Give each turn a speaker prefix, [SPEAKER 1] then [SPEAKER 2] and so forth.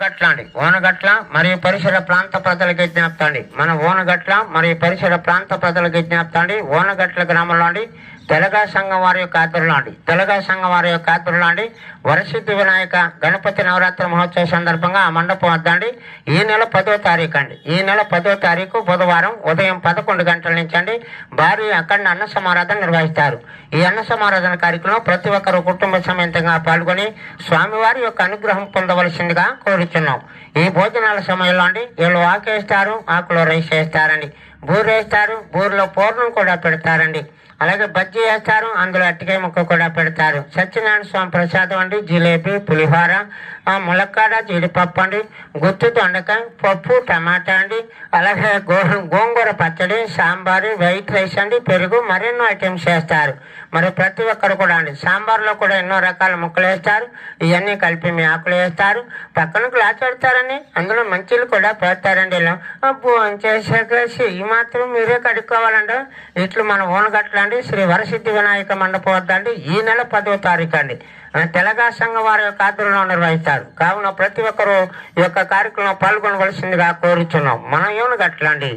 [SPEAKER 1] గట్ల ఓనగట్ల మరియు పరిసర ప్రాంత ప్రజలకు విజ్ఞప్తండి. మన ఓనగట్ల మరియు పరిసర ప్రాంత ప్రజలకు విజ్ఞప్తండి. ఓనగట్ల గ్రామంలో అండి తెలగా సంఘం వారి యొక్క ఆధ్వర్యంలో అండి వరసిద్ధి వినాయక గణపతి నవరాత్రి మహోత్సవ సందర్భంగా ఆ మండపం వద్దండి ఈ నెల 10వ తారీఖు బుధవారం ఉదయం 11 గంటల నుంచి అండి భారీ అఖండ అన్న సమారాధన నిర్వహిస్తారు. ఈ అన్న సమారాధన కార్యక్రమం ప్రతి ఒక్కరు కుటుంబ సమేతంగా పాల్గొని స్వామివారి యొక్క అనుగ్రహం పొందవలసిందిగా కోరుచున్నాం. ఈ భోజనాల సమయంలో అండి వీళ్ళు ఆకేస్తారు, ఆకులో రైస్ వేస్తారండి, బూరు వేస్తారు, బూరులో పూర్ణం కూడా పెడతారండి, అలాగే బజ్జీ వేస్తారు, అందులో అట్టికాయ ముక్క కూడా పెడతారు. సత్యనారాయణ స్వామి ప్రసాదం అండి జిలేబీ, పులిహోర, ములక్కాడ, జీడిపప్పు అండి, గుత్తి దొండకాయ, పప్పు, టమాటా అండి, అలాగే గోంగూర పచ్చడి, సాంబారు, వైట్ రైస్ అండి, పెరుగు, మరెన్నో ఐటమ్స్ వేస్తారు. మరి ప్రతి ఒక్కరు కూడా అండి సాంబార్లో కూడా ఎన్నో రకాల ముక్కలు వేస్తారు. ఇవన్నీ కలిపి మీ ఆకులు వేస్తారు, పక్కన గ్లాస్ పెడతారండి, అందులో మంచిలు కూడా పెడతారండి. ఇలా అబ్బో చేసేసి ఈ మాత్రం మీరే కడుక్కోవాలండి. ఇట్లు మన ఓనగట్ల అండి శ్రీ వరసిద్ధి వినాయక మండపం వద్ద అండి ఈ నెల 10వ తారీఖు అండి తెలగా సంఘం వారి యొక్క ఆధ్వర్యంలో నిర్వహిస్తారు. కావున ప్రతి ఒక్కరూ ఈ యొక్క కార్యక్రమంలో పాల్గొనవలసిందిగా కోరుచున్నాం. మన ఓనగట్ల అండి.